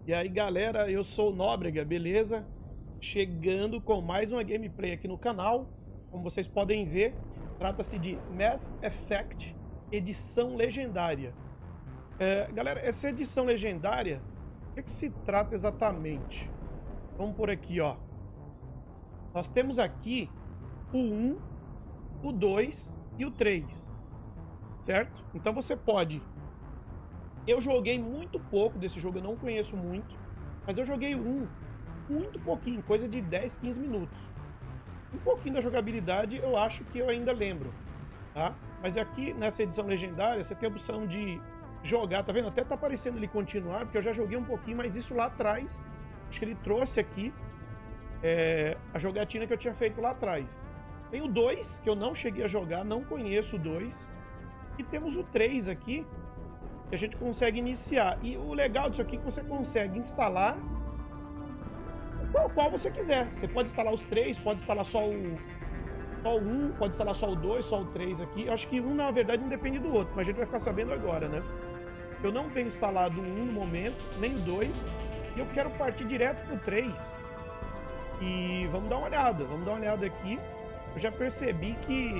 E aí, galera, eu sou o Nóbrega, beleza? Chegando com mais uma gameplay aqui no canal. Como vocês podem ver, trata-se de Mass Effect edição legendária. Galera, essa edição legendária, o que se trata exatamente? Vamos por aqui, ó. Nós temos aqui o 1, o 2 e o 3, certo? Então você pode... Eu joguei muito pouco desse jogo, eu não conheço muito, mas eu joguei muito pouquinho, coisa de 10, 15 minutos. Um pouquinho da jogabilidade eu acho que eu ainda lembro, tá? Mas aqui nessa edição legendária você tem a opção de jogar, tá vendo? Até tá aparecendo ali continuar, porque eu já joguei um pouquinho, mas isso lá atrás, acho que ele trouxe aqui a jogatina que eu tinha feito lá atrás. Tem o 2, que eu não cheguei a jogar, não conheço o 2. E temos o 3 aqui, que a gente consegue iniciar. E o legal disso aqui é que você consegue instalar qual você quiser. Você pode instalar os 3, pode instalar só o 1, pode instalar só o 2, só o 3 aqui. Eu acho que um, na verdade, não depende do outro, mas a gente vai ficar sabendo agora, né? Eu não tenho instalado o 1 no momento, nem o 2, e eu quero partir direto pro 3. E vamos dar uma olhada aqui. Eu já percebi que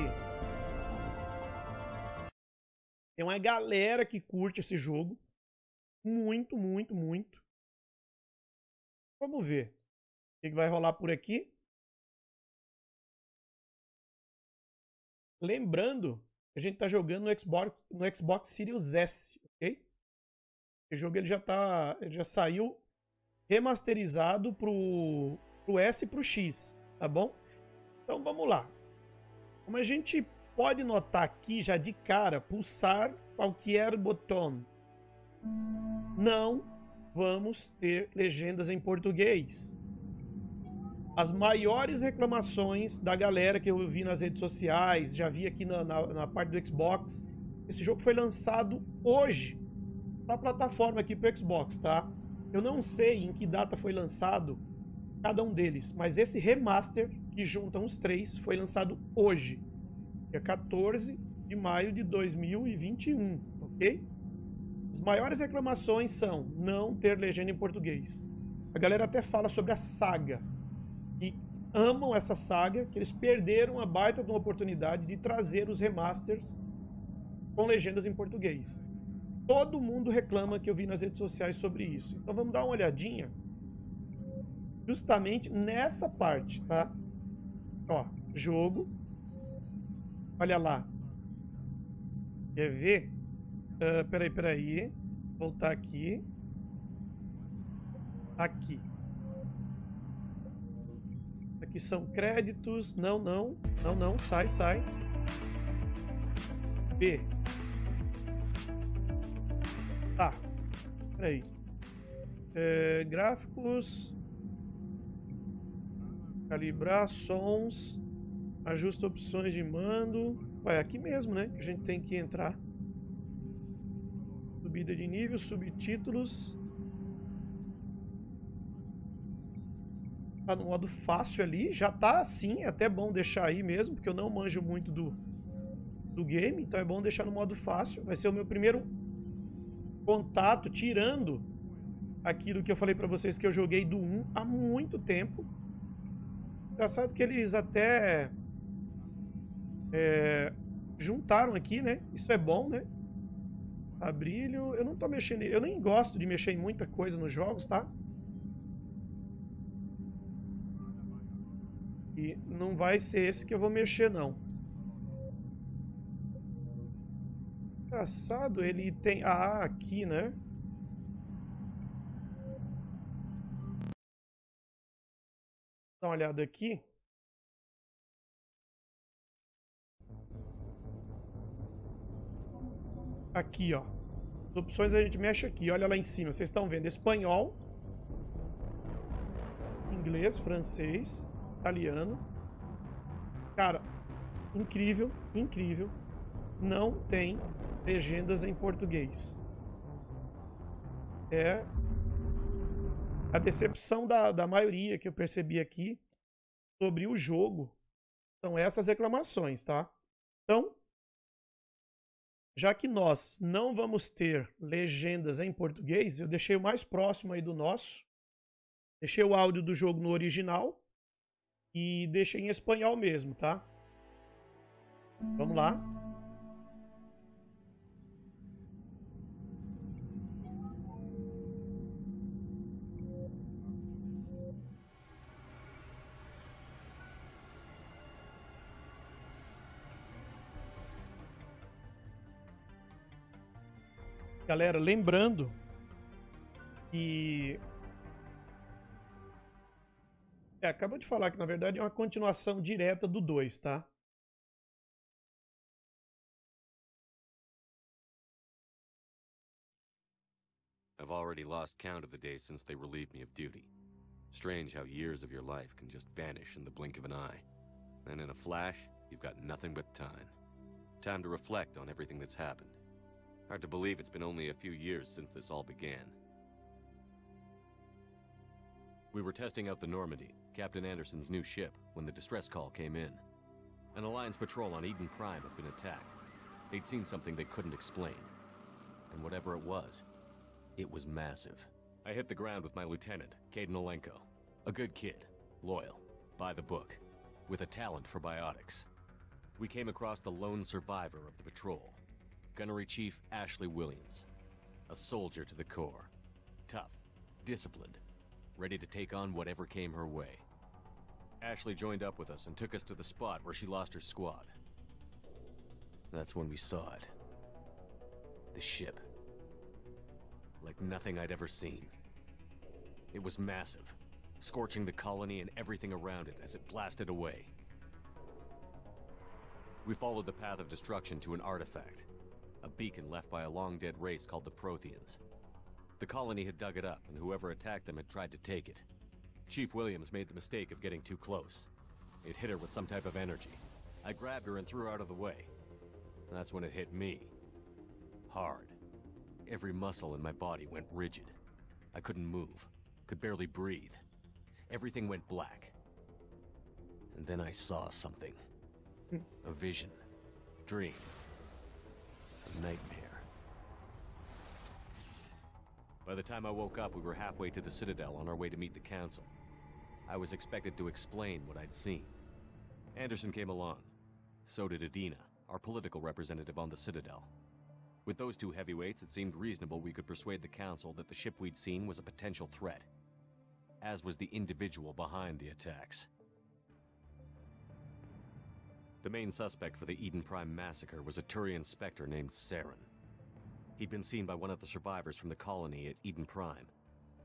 tem uma galera que curte esse jogo. Muito. Vamos ver o que vai rolar por aqui. Lembrando que a gente está jogando no Xbox Series S, ok? O jogo ele já saiu remasterizado pro S e pro X, tá bom? Então vamos lá. Como a gente pode notar aqui já de cara, pulsar qualquer botão. Não vamos ter legendas em português. As maiores reclamações da galera que eu vi nas redes sociais, já vi aqui na parte do Xbox, esse jogo foi lançado hoje para a plataforma aqui pro Xbox, tá? Eu não sei em que data foi lançado cada um deles, mas esse remaster que juntam os três foi lançado hoje, dia 14 de maio de 2021, ok? As maiores reclamações são não ter legenda em português. A galera até fala sobre a saga, e amam essa saga, que eles perderam a baita de uma oportunidade de trazer os remasters com legendas em português. Todo mundo reclama, que eu vi nas redes sociais sobre isso. Então vamos dar uma olhadinha justamente nessa parte, tá? Ó, jogo. Olha lá. Quer ver? Peraí. Voltar aqui. Aqui. Aqui são créditos. Não. Sai. B. Tá. Peraí. Gráficos. Calibrar sons. Ajusta opções de mando. É aqui mesmo, né? Que a gente tem que entrar. Subida de nível, subtítulos. Tá no modo fácil ali. Já tá assim. É até bom deixar aí mesmo, porque eu não manjo muito do game. Então é bom deixar no modo fácil. Vai ser o meu primeiro contato, tirando aquilo que eu falei pra vocês que eu joguei do 1 há muito tempo. Engraçado que eles até juntaram aqui, né? Isso é bom, né? A brilho, eu não tô mexendo, eu nem gosto de mexer em muita coisa nos jogos, tá? E não vai ser esse que eu vou mexer, não. Engraçado, ele tem... Ah, aqui, né? Dá uma olhada aqui. Aqui, ó. As opções a gente mexe aqui. Olha lá em cima. Vocês estão vendo espanhol, inglês, francês, italiano. Cara, incrível. Não tem legendas em português. É a decepção da maioria que eu percebi aqui sobre o jogo. São essas reclamações, tá? Então, Já que nós não vamos ter legendas em português, eu deixei o mais próximo aí do nosso. Deixei o áudio do jogo no original e deixei em espanhol mesmo, tá? Vamos lá. Galera, lembrando que... acabou de falar que na verdade é uma continuação direta do 2, tá? I've already lost count of the days since they relieved me of duty. Strange how years of your life can just vanish in the blink of an eye. And in a flash, you've got nothing but time. Time to reflect on everything that's happened. Hard to believe it's been only a few years since this all began. We were testing out the Normandy, Captain Anderson's new ship, when the distress call came in. An Alliance patrol on Eden Prime had been attacked. They'd seen something they couldn't explain. And whatever it was massive. I hit the ground with my lieutenant, Caden Olenko. A good kid, loyal, by the book, with a talent for biotics. We came across the lone survivor of the patrol, Gunnery Chief Ashley Williams. A soldier to the core. Tough, disciplined, ready to take on whatever came her way. Ashley joined up with us and took us to the spot where she lost her squad. That's when we saw it. The ship. Like nothing I'd ever seen. It was massive, scorching the colony and everything around it as it blasted away. We followed the path of destruction to an artifact, a beacon left by a long-dead race called the Protheans. The colony had dug it up, and whoever attacked them had tried to take it. Chief Williams made the mistake of getting too close. It hit her with some type of energy. I grabbed her and threw her out of the way. That's when it hit me. Hard. Every muscle in my body went rigid. I couldn't move, could barely breathe. Everything went black. And then I saw something. A vision. Dream. A nightmare. By the time I woke up, we were halfway to the Citadel on our way to meet the Council. I was expected to explain what I'd seen. Anderson came along. So did Adina, our political representative on the Citadel. With those two heavyweights, it seemed reasonable we could persuade the Council that the ship we'd seen was a potential threat, as was the individual behind the attacks. The main suspect for the Eden Prime massacre was a Turian Spectre named Saren. He'd been seen by one of the survivors from the colony at Eden Prime,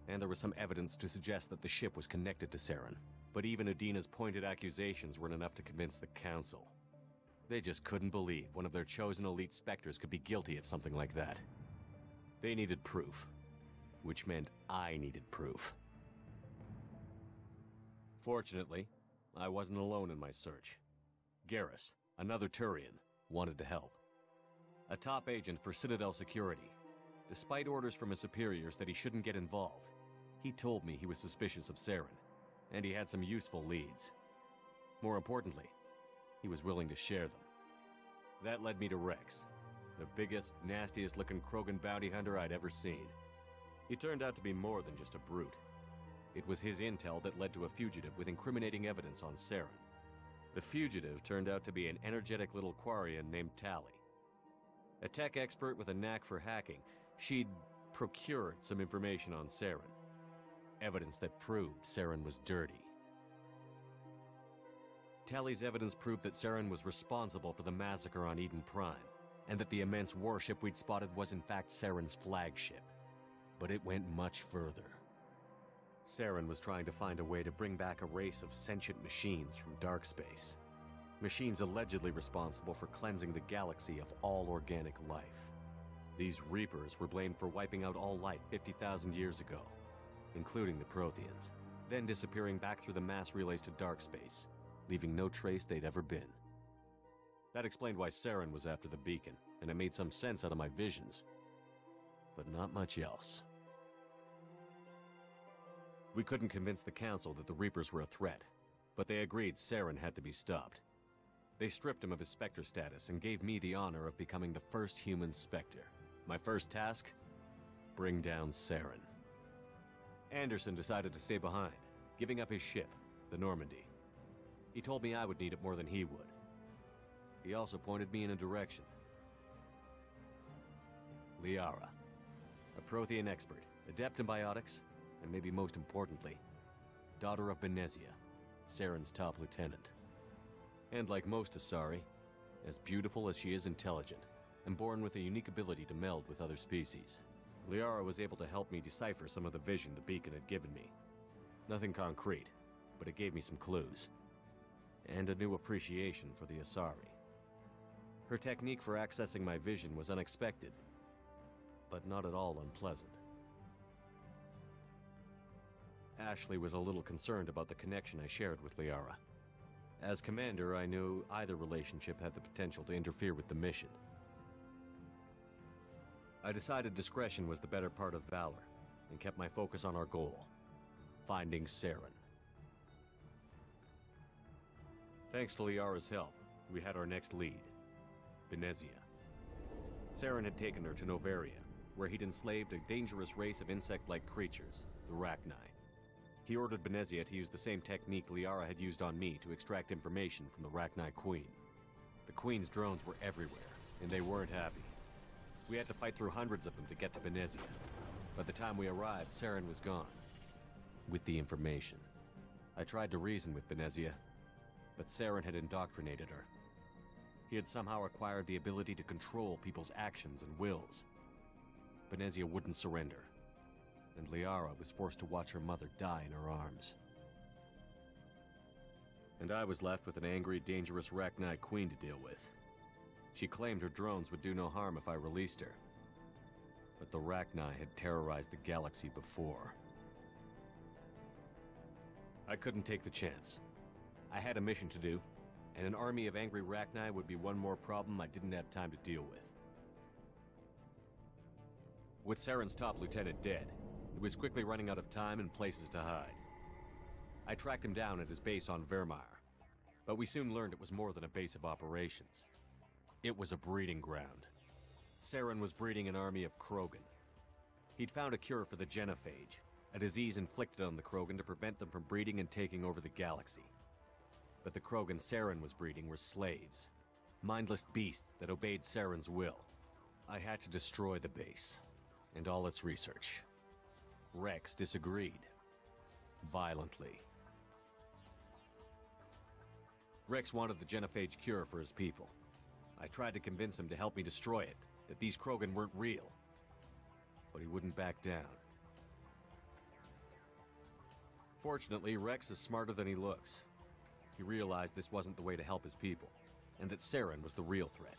and there was some evidence to suggest that the ship was connected to Saren. But even Adina's pointed accusations weren't enough to convince the Council. They just couldn't believe one of their chosen elite Spectres could be guilty of something like that. They needed proof, which meant I needed proof. Fortunately, I wasn't alone in my search. Garrus, another Turian, wanted to help. A top agent for Citadel Security. Despite orders from his superiors that he shouldn't get involved, he told me he was suspicious of Saren, and he had some useful leads. More importantly, he was willing to share them. That led me to Rex, the biggest, nastiest-looking Krogan bounty hunter I'd ever seen. He turned out to be more than just a brute. It was his intel that led to a fugitive with incriminating evidence on Saren. The fugitive turned out to be an energetic little Quarian named Tally. A tech expert with a knack for hacking, she'd procured some information on Saren. Evidence that proved Saren was dirty. Tally's evidence proved that Saren was responsible for the massacre on Eden Prime, and that the immense warship we'd spotted was in fact Saren's flagship. But it went much further. Saren was trying to find a way to bring back a race of sentient machines from dark space. Machines allegedly responsible for cleansing the galaxy of all organic life. These Reapers were blamed for wiping out all life 50,000 years ago, including the Protheans, then disappearing back through the mass relays to dark space, leaving no trace they'd ever been. That explained why Saren was after the beacon, and it made some sense out of my visions. But not much else. We couldn't convince the Council that the Reapers were a threat, but they agreed Saren had to be stopped. They stripped him of his Spectre status and gave me the honor of becoming the first human Spectre. My first task? Bring down Saren. Anderson decided to stay behind, giving up his ship, the Normandy. He told me I would need it more than he would. He also pointed me in a direction. Liara, a Prothean expert, adept in biotics, and maybe most importantly, daughter of Benezia, Saren's top lieutenant. And like most Asari, as beautiful as she is intelligent, and born with a unique ability to meld with other species. Liara was able to help me decipher some of the vision the beacon had given me. Nothing concrete, but it gave me some clues. And a new appreciation for the Asari. Her technique for accessing my vision was unexpected, but not at all unpleasant. Ashley was a little concerned about the connection I shared with Liara. As commander, I knew either relationship had the potential to interfere with the mission. I decided discretion was the better part of valor, and kept my focus on our goal, finding Saren. Thanks to Liara's help, we had our next lead, Benezia. Saren had taken her to Novaria, where he'd enslaved a dangerous race of insect-like creatures, the Rachni. He ordered Benezia to use the same technique Liara had used on me to extract information from the Rachni Queen. The Queen's drones were everywhere, and they weren't happy. We had to fight through hundreds of them to get to Benezia. By the time we arrived, Saren was gone, with the information. I tried to reason with Benezia, but Saren had indoctrinated her. He had somehow acquired the ability to control people's actions and wills. Benezia wouldn't surrender, and Liara was forced to watch her mother die in her arms. And I was left with an angry, dangerous Rachni Queen to deal with. She claimed her drones would do no harm if I released her. But the Rachni had terrorized the galaxy before. I couldn't take the chance. I had a mission to do, and an army of angry Rachni would be one more problem I didn't have time to deal with. With Saren's top lieutenant dead, he was quickly running out of time and places to hide. I tracked him down at his base on Vermeer, but we soon learned it was more than a base of operations. It was a breeding ground. Saren was breeding an army of Krogan. He'd found a cure for the genophage, a disease inflicted on the Krogan to prevent them from breeding and taking over the galaxy. But the Krogan Saren was breeding were slaves, mindless beasts that obeyed Saren's will. I had to destroy the base, and all its research. Rex disagreed, violently. Rex wanted the genophage cure for his people. I tried to convince him to help me destroy it, that these Krogan weren't real. But he wouldn't back down. Fortunately, Rex is smarter than he looks. He realized this wasn't the way to help his people, and that Saren was the real threat.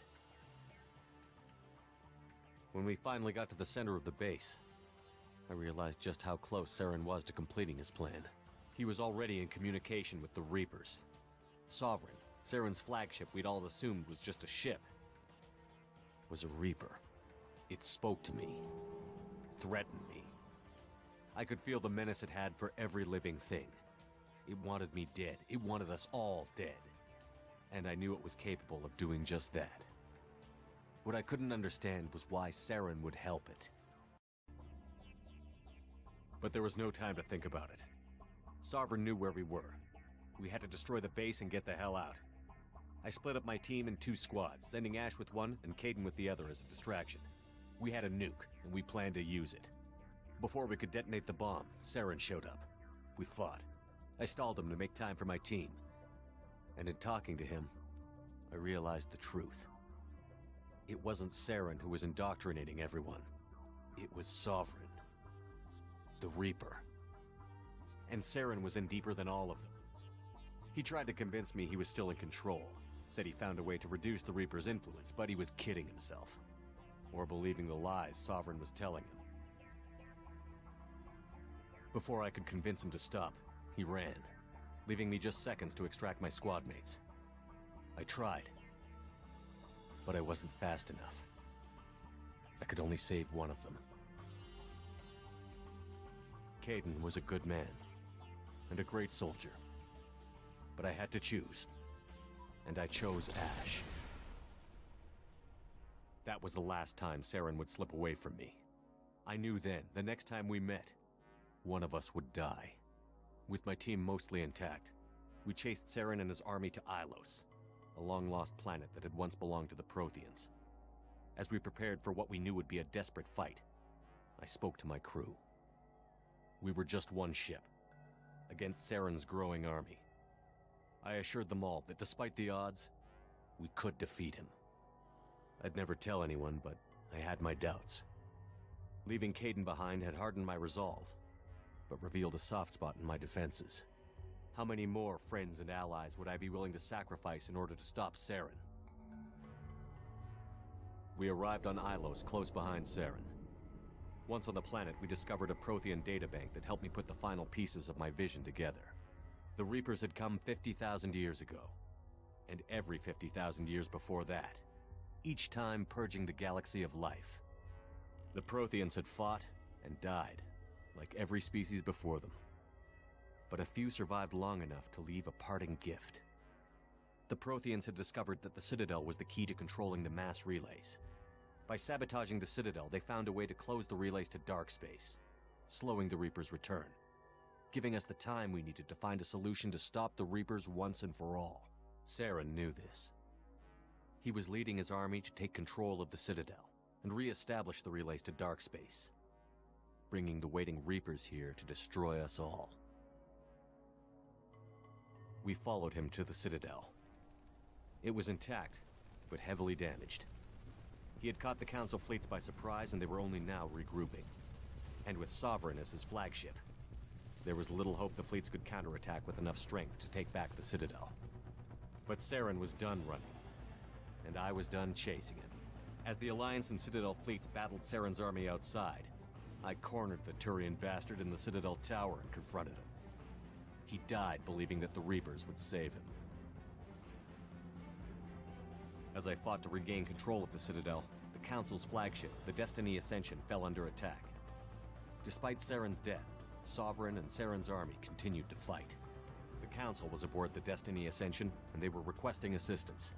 When we finally got to the center of the base, I realized just how close Saren was to completing his plan. He was already in communication with the Reapers. Sovereign, Saren's flagship we'd all assumed was just a ship, was a Reaper. It spoke to me, threatened me. I could feel the menace it had for every living thing. It wanted me dead. It wanted us all dead. And I knew it was capable of doing just that. What I couldn't understand was why Saren would help it. But there was no time to think about it. Sovereign knew where we were. We had to destroy the base and get the hell out. I split up my team in 2 squads, sending Ash with one and Caden with the other as a distraction. We had a nuke, and we planned to use it. Before we could detonate the bomb, Saren showed up. We fought. I stalled him to make time for my team. And in talking to him, I realized the truth. It wasn't Saren who was indoctrinating everyone. It was Sovereign. The Reaper. And Saren was in deeper than all of them. He tried to convince me he was still in control. Said he found a way to reduce the Reaper's influence, but he was kidding himself. Or believing the lies Sovereign was telling him. Before I could convince him to stop, he ran, leaving me just seconds to extract my squad mates. I tried, but I wasn't fast enough. I could only save one of them. Caden was a good man, and a great soldier. But I had to choose, and I chose Ash. That was the last time Saren would slip away from me. I knew then, the next time we met, one of us would die. With my team mostly intact, we chased Saren and his army to Ilos, a long-lost planet that had once belonged to the Protheans. As we prepared for what we knew would be a desperate fight, I spoke to my crew. We were just one ship, against Saren's growing army. I assured them all that despite the odds, we could defeat him. I'd never tell anyone, but I had my doubts. Leaving Caden behind had hardened my resolve, but revealed a soft spot in my defenses. How many more friends and allies would I be willing to sacrifice in order to stop Saren? We arrived on Ilos, close behind Saren. Once on the planet, we discovered a Prothean databank that helped me put the final pieces of my vision together. The Reapers had come 50,000 years ago, and every 50,000 years before that, each time purging the galaxy of life. The Protheans had fought and died, like every species before them. But a few survived long enough to leave a parting gift. The Protheans had discovered that the Citadel was the key to controlling the mass relays. By sabotaging the Citadel, they found a way to close the relays to dark space, slowing the Reapers' return, giving us the time we needed to find a solution to stop the Reapers once and for all. Saren knew this. He was leading his army to take control of the Citadel and re-establish the relays to dark space, bringing the waiting Reapers here to destroy us all. We followed him to the Citadel. It was intact, but heavily damaged. He had caught the Council fleets by surprise, and they were only now regrouping. And with Sovereign as his flagship, there was little hope the fleets could counterattack with enough strength to take back the Citadel. But Saren was done running, and I was done chasing him. As the Alliance and Citadel fleets battled Saren's army outside, I cornered the Turian bastard in the Citadel tower and confronted him. He died believing that the Reapers would save him. As I fought to regain control of the Citadel, the Council's flagship, the Destiny Ascension, fell under attack. Despite Saren's death, Sovereign and Saren's army continued to fight. The Council was aboard the Destiny Ascension, and they were requesting assistance.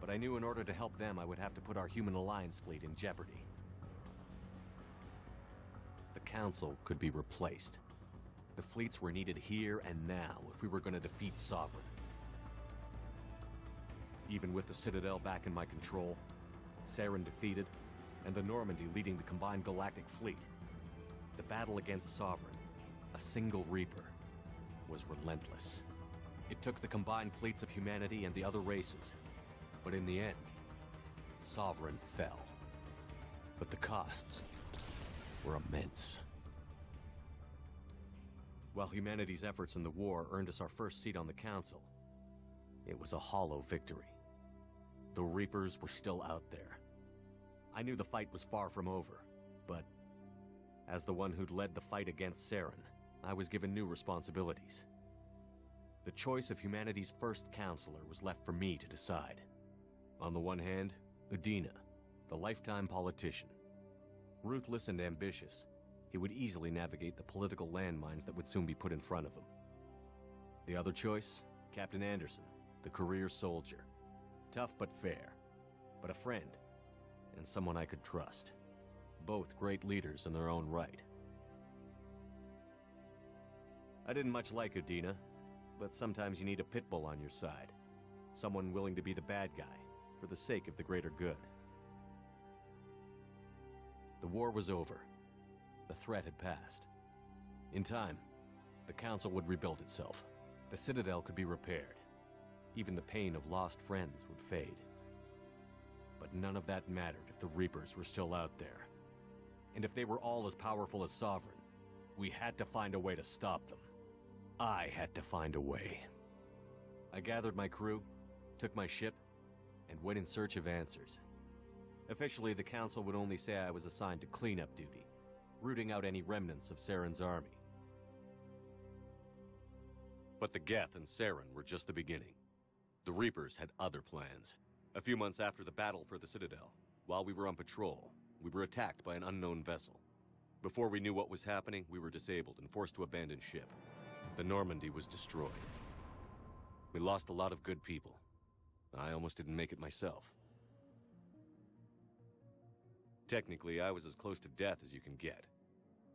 But I knew in order to help them, I would have to put our human alliance fleet in jeopardy. The Council could be replaced. The fleets were needed here and now if we were going to defeat Sovereign. Even with the Citadel back in my control, Saren defeated, and the Normandy leading the combined galactic fleet, the battle against Sovereign, a single Reaper, was relentless. It took the combined fleets of humanity and the other races, but in the end, Sovereign fell. But the costs were immense. While humanity's efforts in the war earned us our first seat on the Council, it was a hollow victory. The Reapers were still out there. I knew the fight was far from over, but as the one who'd led the fight against Saren, I was given new responsibilities. The choice of humanity's first counselor was left for me to decide. On the one hand, Udina, the lifetime politician. Ruthless and ambitious, he would easily navigate the political landmines that would soon be put in front of him. The other choice, Captain Anderson, the career soldier. Tough but fair, but a friend, and someone I could trust. Both great leaders in their own right. I didn't much like Udina, but sometimes you need a pit bull on your side. Someone willing to be the bad guy, for the sake of the greater good. The war was over. The threat had passed. In time, the Council would rebuild itself. The Citadel could be repaired. Even the pain of lost friends would fade. But none of that mattered if the Reapers were still out there. And if they were all as powerful as Sovereign, we had to find a way to stop them. I had to find a way. I gathered my crew, took my ship, and went in search of answers. Officially, the Council would only say I was assigned to cleanup duty, rooting out any remnants of Saren's army. But the Geth and Saren were just the beginning. The Reapers had other plans. A few months after the battle for the Citadel, while we were on patrol, we were attacked by an unknown vessel. Before we knew what was happening, we were disabled and forced to abandon ship. The Normandy was destroyed. We lost a lot of good people, I almost didn't make it myself. Technically, I was as close to death as you can get.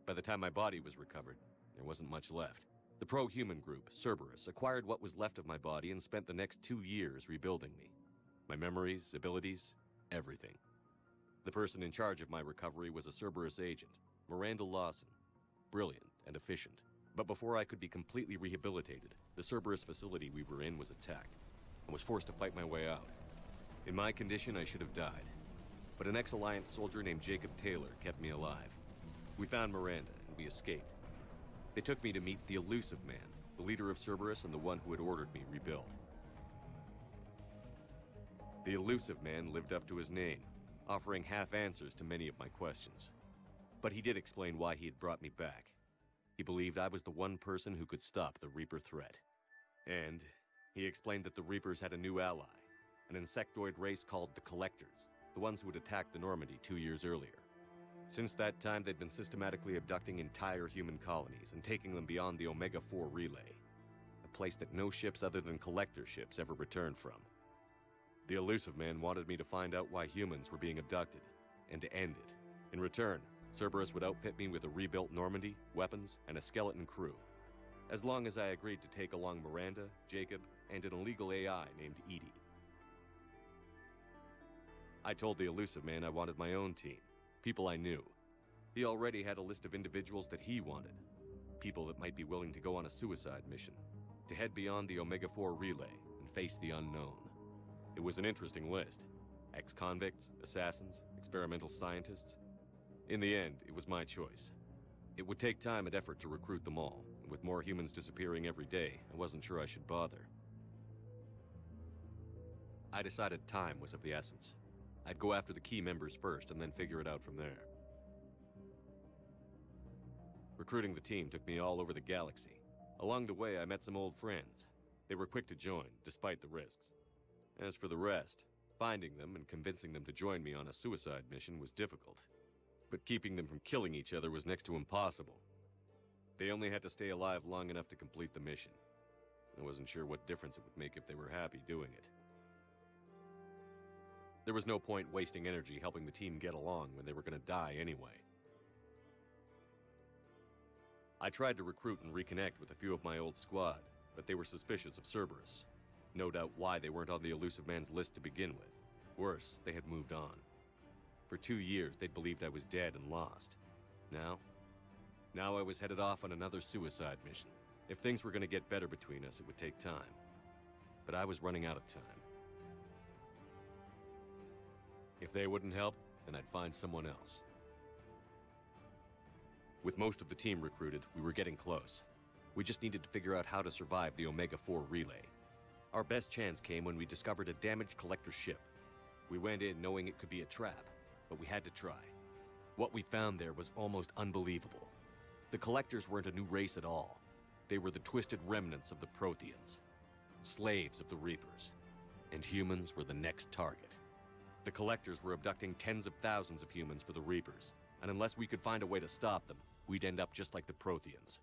By the time my body was recovered, there wasn't much left. The pro-human group, Cerberus, acquired what was left of my body and spent the next 2 years rebuilding me. My memories, abilities, everything. The person in charge of my recovery was a Cerberus agent, Miranda Lawson. Brilliant and efficient. But before I could be completely rehabilitated, the Cerberus facility we were in was attacked. I was forced to fight my way out. In my condition, I should have died. But an ex-Alliance soldier named Jacob Taylor kept me alive. We found Miranda, and we escaped. They took me to meet the Elusive Man, the leader of Cerberus and the one who had ordered me rebuilt. The Elusive Man lived up to his name, offering half answers to many of my questions. But he did explain why he had brought me back. He believed I was the one person who could stop the Reaper threat. And he explained that the Reapers had a new ally, an insectoid race called the Collectors, the ones who had attacked the Normandy 2 years earlier. Since that time, they'd been systematically abducting entire human colonies and taking them beyond the Omega-4 relay, a place that no ships other than Collector ships ever returned from. The Elusive Man wanted me to find out why humans were being abducted, and to end it. In return, Cerberus would outfit me with a rebuilt Normandy, weapons, and a skeleton crew, as long as I agreed to take along Miranda, Jacob, and an illegal AI named Edie. I told the Elusive Man I wanted my own team, people I knew. He already had a list of individuals that he wanted, people that might be willing to go on a suicide mission, to head beyond the Omega-4 relay and face the unknown. It was an interesting list. Ex-convicts, assassins, experimental scientists. In the end, it was my choice. It would take time and effort to recruit them all, and with more humans disappearing every day, I wasn't sure I should bother. I decided time was of the essence. I'd go after the key members first and then figure it out from there. Recruiting the team took me all over the galaxy. Along the way, I met some old friends. They were quick to join, despite the risks. As for the rest, finding them and convincing them to join me on a suicide mission was difficult. But keeping them from killing each other was next to impossible. They only had to stay alive long enough to complete the mission. I wasn't sure what difference it would make if they were happy doing it. There was no point wasting energy helping the team get along when they were going to die anyway. I tried to recruit and reconnect with a few of my old squad, but they were suspicious of Cerberus. No doubt why they weren't on the Elusive Man's list to begin with. Worse, they had moved on. For 2 years, they'd believed I was dead and lost. Now I was headed off on another suicide mission. If things were going to get better between us, it would take time. But I was running out of time. If they wouldn't help, then I'd find someone else. With most of the team recruited, we were getting close. We just needed to figure out how to survive the Omega-4 relay. Our best chance came when we discovered a damaged collector ship. We went in knowing it could be a trap, but we had to try. What we found there was almost unbelievable. The Collectors weren't a new race at all. They were the twisted remnants of the Protheans, slaves of the Reapers, and humans were the next target. The Collectors were abducting tens of thousands of humans for the Reapers, and unless we could find a way to stop them, we'd end up just like the Protheans.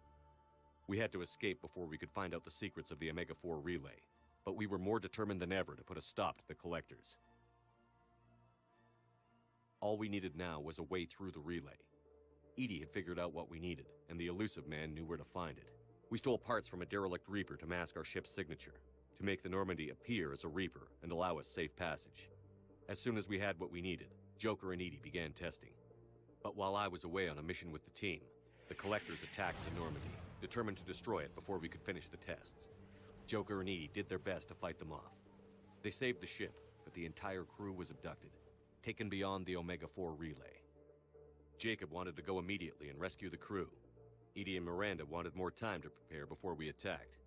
We had to escape before we could find out the secrets of the Omega-4 relay, but we were more determined than ever to put a stop to the Collectors. All we needed now was a way through the relay. Edie had figured out what we needed, and the Elusive Man knew where to find it. We stole parts from a derelict Reaper to mask our ship's signature, to make the Normandy appear as a Reaper and allow us safe passage. As soon as we had what we needed, Joker and Edie began testing. But while I was away on a mission with the team, the Collectors attacked the Normandy, determined to destroy it before we could finish the tests. Joker and Edie did their best to fight them off. They saved the ship, but the entire crew was abducted, taken beyond the Omega-4 relay. Jacob wanted to go immediately and rescue the crew. Edie and Miranda wanted more time to prepare before we attacked.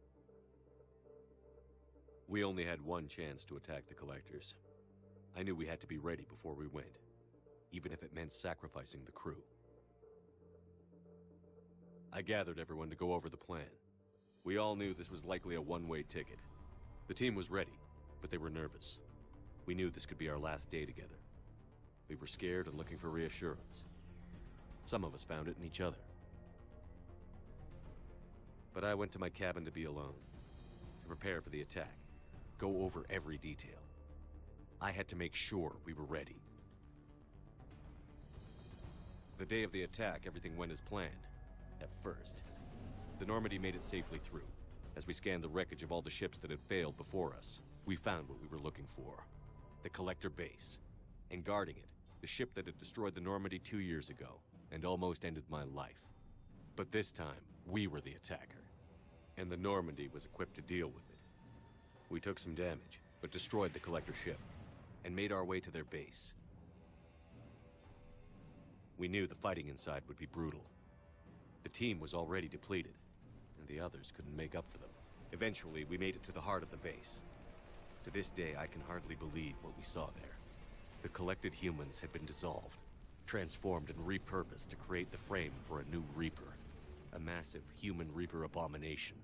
We only had one chance to attack the Collectors. I knew we had to be ready before we went, even if it meant sacrificing the crew. I gathered everyone to go over the plan. We all knew this was likely a one-way ticket. The team was ready, but they were nervous. We knew this could be our last day together. We were scared and looking for reassurance. Some of us found it in each other. But I went to my cabin to be alone, to prepare for the attack, go over every detail. I had to make sure we were ready. The day of the attack, everything went as planned. At first. The Normandy made it safely through. As we scanned the wreckage of all the ships that had failed before us, we found what we were looking for. The Collector base. And guarding it, the ship that had destroyed the Normandy 2 years ago, and almost ended my life. But this time, we were the attacker. And the Normandy was equipped to deal with it. We took some damage, but destroyed the Collector ship, and made our way to their base. We knew the fighting inside would be brutal. The team was already depleted, and the others couldn't make up for them. Eventually, we made it to the heart of the base. To this day, I can hardly believe what we saw there. The collected humans had been dissolved, transformed and repurposed to create the frame for a new Reaper. A massive human Reaper abomination.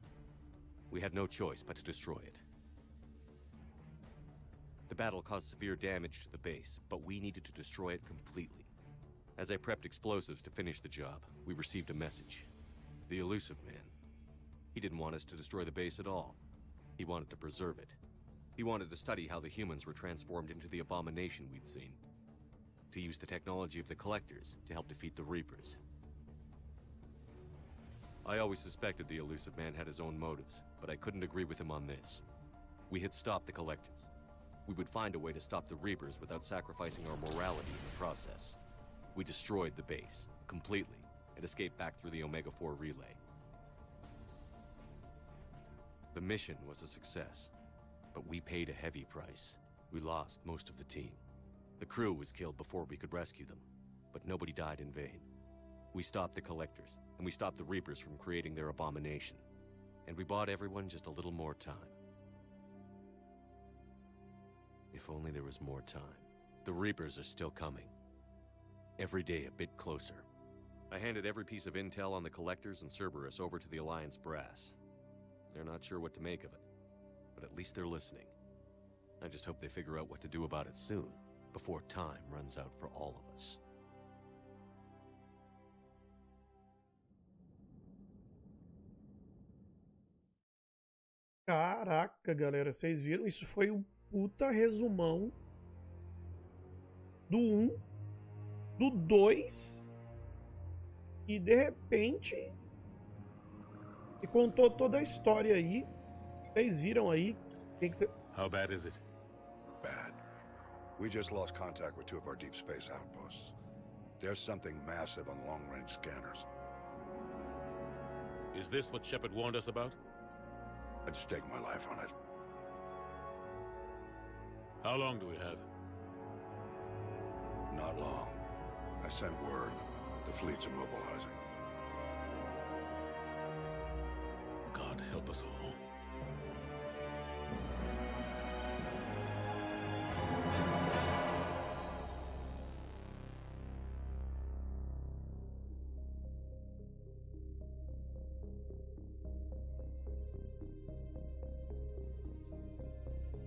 We had no choice but to destroy it. The battle caused severe damage to the base, but we needed to destroy it completely. As I prepped explosives to finish the job, we received a message. The elusive man. He didn't want us to destroy the base at all. He wanted to preserve it. He wanted to study how the humans were transformed into the abomination we'd seen. To use the technology of the Collectors to help defeat the Reapers. I always suspected the elusive man had his own motives, but I couldn't agree with him on this. We had stopped the Collectors. We would find a way to stop the Reapers without sacrificing our morality in the process. We destroyed the base, completely, and escaped back through the Omega-4 relay. The mission was a success, but we paid a heavy price. We lost most of the team. The crew was killed before we could rescue them, but nobody died in vain. We stopped the Collectors, and we stopped the Reapers from creating their abomination. And we bought everyone just a little more time. If only there was more time. The Reapers are still coming. Every day a bit closer. I handed every piece of intel on the Collectors and Cerberus over to the Alliance brass. They're not sure what to make of it, but at least they're listening. I just hope they figure out what to do about it soon, before time runs out for all of us. Caraca, galera, vocês viram? Isso foi um puta resumão do 1, do 2 e de repente e contou toda a história aí. Vocês viram aí? How bad is it? Bad. We just lost contact with 2 of our deep space outposts. There's something massive on long-range scanners. Is this what Shepard warned us about? I'd stake my life on it. How long do we have? Not long. I sent word. The fleet's immobilizing. God help us all.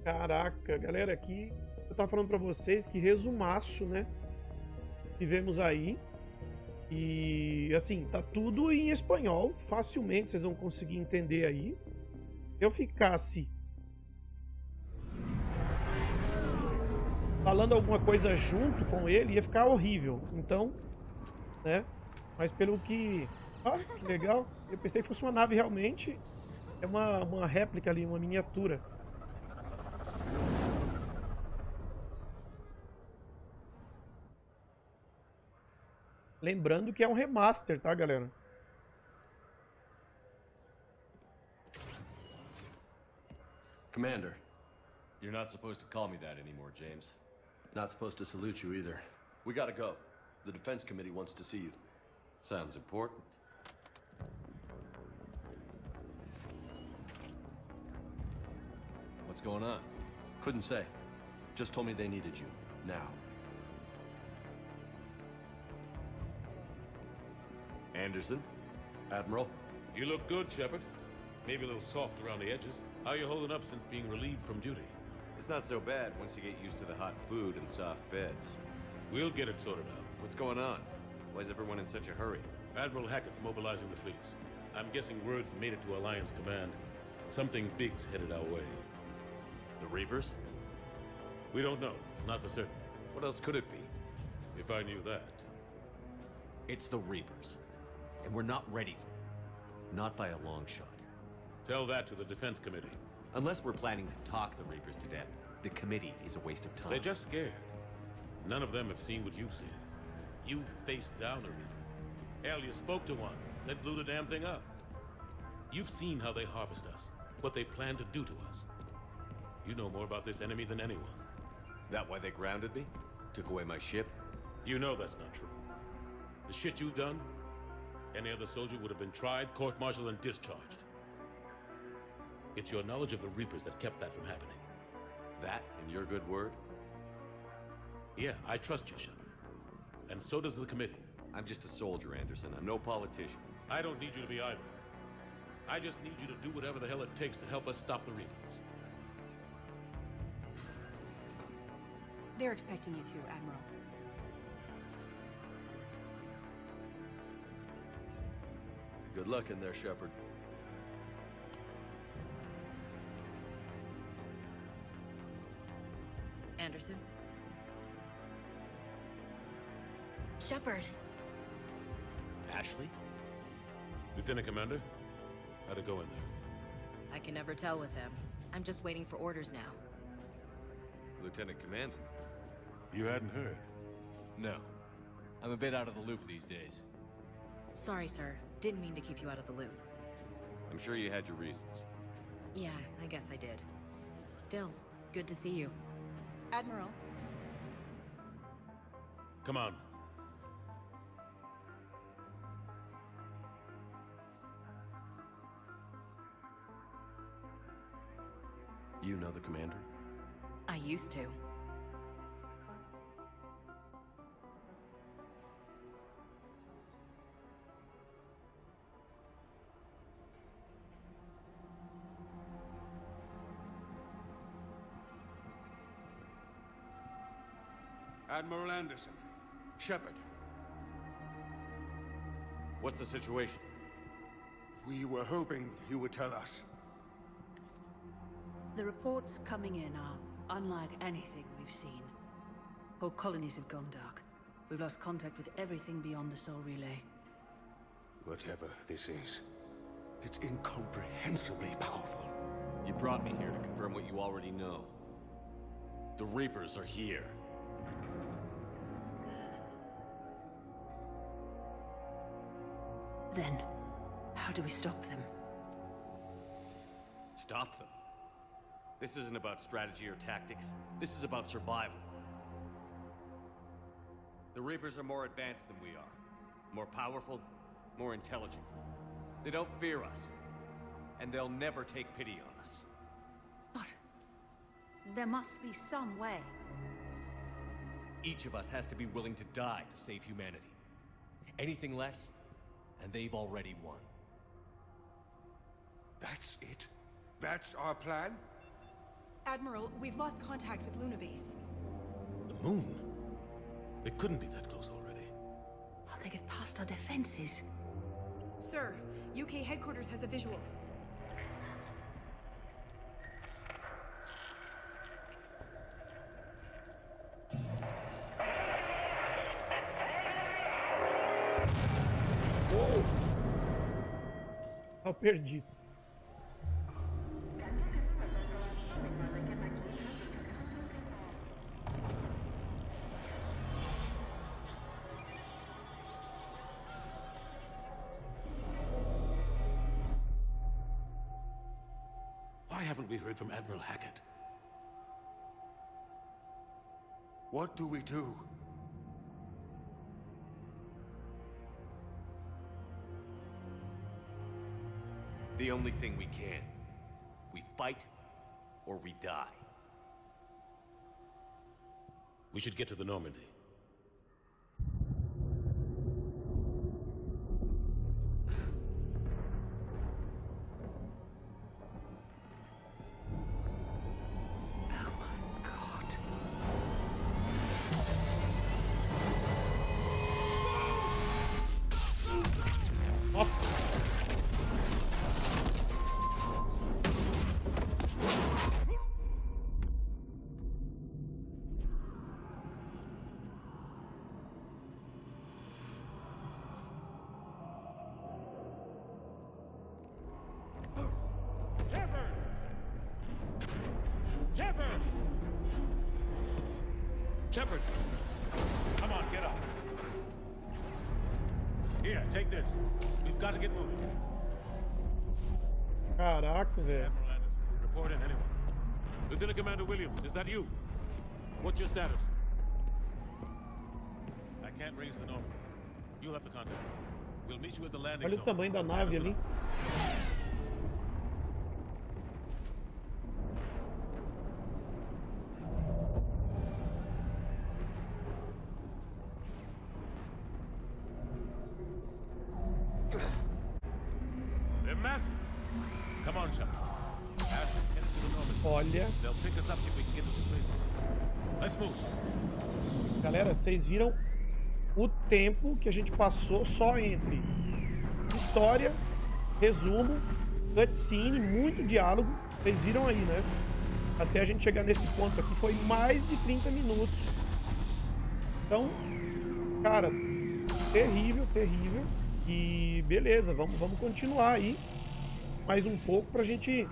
Caraca, galera, aqui eu tava falando pra vocês que resumaço, né? Tivemos aí. E assim, tá tudo em espanhol, facilmente vocês vão conseguir entender aí. Se eu ficasse falando alguma coisa junto com ele, ia ficar horrível. Então, né? Mas pelo que... Ah, que legal. Eu pensei que fosse uma nave realmente. É uma réplica ali, uma miniatura. Lembrando que é um remaster, tá, galera? Commander. You're not supposed to call me that anymore, James. Not supposed to salute you either. We gotta go. The Defense Committee wants to see you. Sounds important. What's going on? Couldn't say. Just told me they needed you. Now. Anderson? Admiral? You look good, Shepard. Maybe a little soft around the edges. How you holding up since being relieved from duty? It's not so bad once you get used to the hot food and soft beds. We'll get it sorted out. What's going on? Why is everyone in such a hurry? Admiral Hackett's mobilizing the fleets. I'm guessing word's made it to Alliance Command. Something big's headed our way. The Reapers? We don't know. Not for certain. What else could it be? If I knew that. It's the Reapers. And we're not ready for them. Not by a long shot. Tell that to the Defense Committee. Unless we're planning to talk the Reapers to death, the committee is a waste of time. They're just scared. None of them have seen what you've seen. You faced down a Reaper. Hell, you spoke to one. That blew the damn thing up. You've seen how they harvest us. What they plan to do to us. You know more about this enemy than anyone. That why they grounded me? Took away my ship? You know that's not true. The shit you've done, any other soldier would have been tried, court-martialed, and discharged. It's your knowledge of the Reapers that kept that from happening. That and your good word? Yeah, I trust you, Shepard. And so does the committee. I'm just a soldier, Anderson. I'm no politician. I don't need you to be either. I just need you to do whatever the hell it takes to help us stop the Reapers. They're expecting you to, Admiral. Good luck in there, Shepard. Anderson? Shepard. Ashley? Lieutenant Commander, how'd it go in there? I can never tell with them. I'm just waiting for orders now. Lieutenant Commander? You hadn't heard. No. I'm a bit out of the loop these days. Sorry, sir. Didn't mean to keep you out of the loop. I'm sure you had your reasons. Yeah, I guess I did. Still, good to see you. Admiral. Come on. You know the commander? I used to. Admiral Anderson. Shepard. What's the situation? We were hoping you would tell us. The reports coming in are unlike anything we've seen. Whole colonies have gone dark. We've lost contact with everything beyond the Sol Relay. Whatever this is, it's incomprehensibly powerful. You brought me here to confirm what you already know. The Reapers are here. Then, how do we stop them? Stop them? This isn't about strategy or tactics. This is about survival. The Reapers are more advanced than we are. More powerful, more intelligent. They don't fear us. And they'll never take pity on us. But there must be some way. Each of us has to be willing to die to save humanity. Anything less, and they've already won. That's it? That's our plan? Admiral, we've lost contact with Luna Base. The moon? It couldn't be that close already. How'd they get past our defenses? Sir, UK headquarters has a visual. Tá perdido. Why haven't we heard from Admiral Hackett? What do we do? The only thing we can. We fight, or we die. We should get to the Normandy. Oh my God. Nossa! Shepard! Shepard! Come on, get up. Here, take this. We've got to get moving. Caraca, velho. Admiral Anderson, report in anyone. Lieutenant Commander Williams, is that you? What's your status? I can't raise the Normandy. You'll have to contact me. We'll meet you at the landing Olha o tamanho da nave ali. They're massive. Come on, Shepard. Ashley's headed to the Normandy. Olha. They'll pick us up if we can get to the spaceport. Let's move. Galera, vocês viram o tempo que a gente passou só entre história, resumo, cutscene, muito diálogo. Vocês viram aí, né? Até a gente chegar nesse ponto aqui foi mais de 30 minutos. Então, cara, terrível, terrível. E beleza, vamos continuar aí mais um pouco pra gente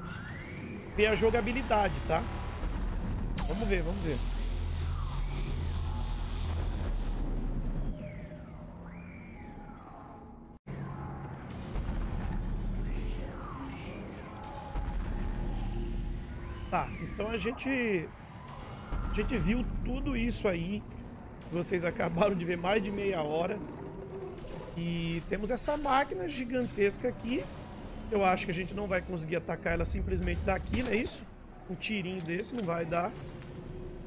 ver a jogabilidade, tá? Vamos ver, vamos ver. Tá, então a gente viu tudo isso aí. Vocês acabaram de ver mais de meia hora. E temos essa máquina gigantesca aqui. Eu acho que a gente não vai conseguir atacar ela simplesmente daqui, não é isso? Um tirinho desse não vai dar.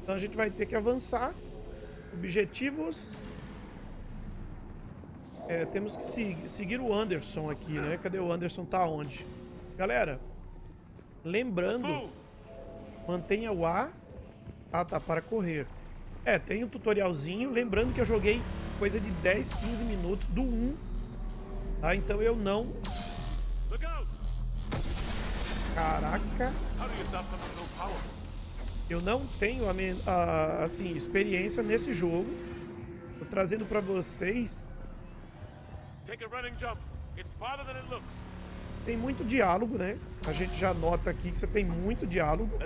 Então a gente vai ter que avançar. Objetivos. Temos que seguir o Anderson aqui, né? Cadê o Anderson? Tá onde? Galera, lembrando, mantenha o A. Ah, tá, para correr. Tem um tutorialzinho. Lembrando que eu joguei coisa de 10, 15 minutos do 1. Tá? Então eu não... Caraca. Eu não tenho assim, experiência nesse jogo. Tô trazendo pra vocês. Tem muito diálogo, né? A gente já nota aqui que você tem muito diálogo.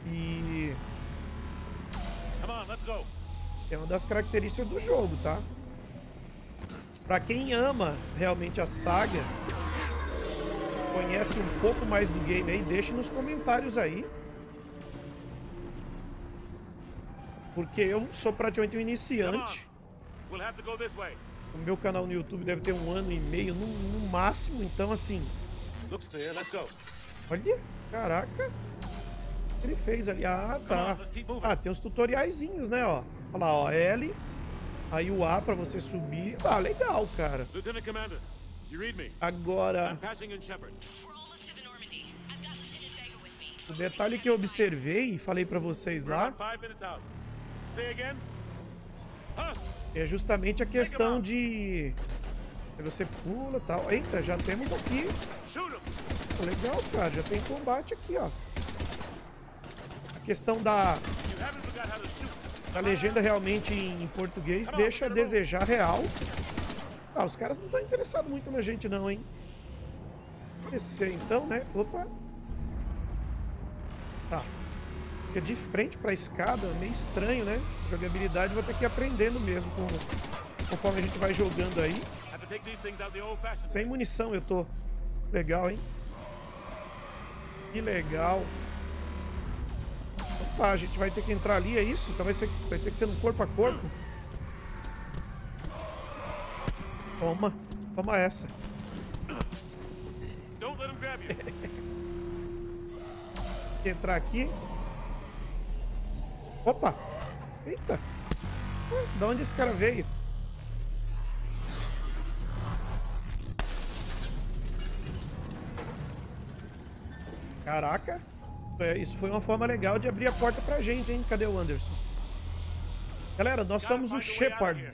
E... é uma das características do jogo, tá? Pra quem ama realmente a saga, conhece um pouco mais do game aí, deixe nos comentários aí. Porque eu sou praticamente um iniciante. O meu canal no YouTube deve ter 1 ano e meio no máximo, então assim... Olha, caraca. O que ele fez ali? Ah, tá. Ah, tem uns tutoriaizinhos, né, ó. Olha lá, ó, L. Aí o A pra você subir. Ah, legal, cara. Agora... o detalhe que eu observei e falei pra vocês lá é justamente a questão de... você pula e tal. Eita, já temos aqui. Legal, cara. Já tem combate aqui, ó. A questão da legenda realmente em português deixa a desejar real. Ah, os caras não estão interessados muito na gente não, hein? Descer então, né? Opa. Tá. Fica de frente pra escada, meio estranho, né? Jogabilidade vou ter que ir aprendendo mesmo conforme a gente vai jogando aí. Sem munição eu tô. Legal, hein? Que legal. Então tá, a gente vai ter que entrar ali, é isso? Então vai ter que ser no corpo a corpo. Toma. Toma essa. Entrar aqui. Opa! Eita! Da onde esse cara veio? Caraca! Isso foi uma forma legal de abrir a porta pra gente, hein? Cadê o Anderson? Galera, nós somos o Shepard.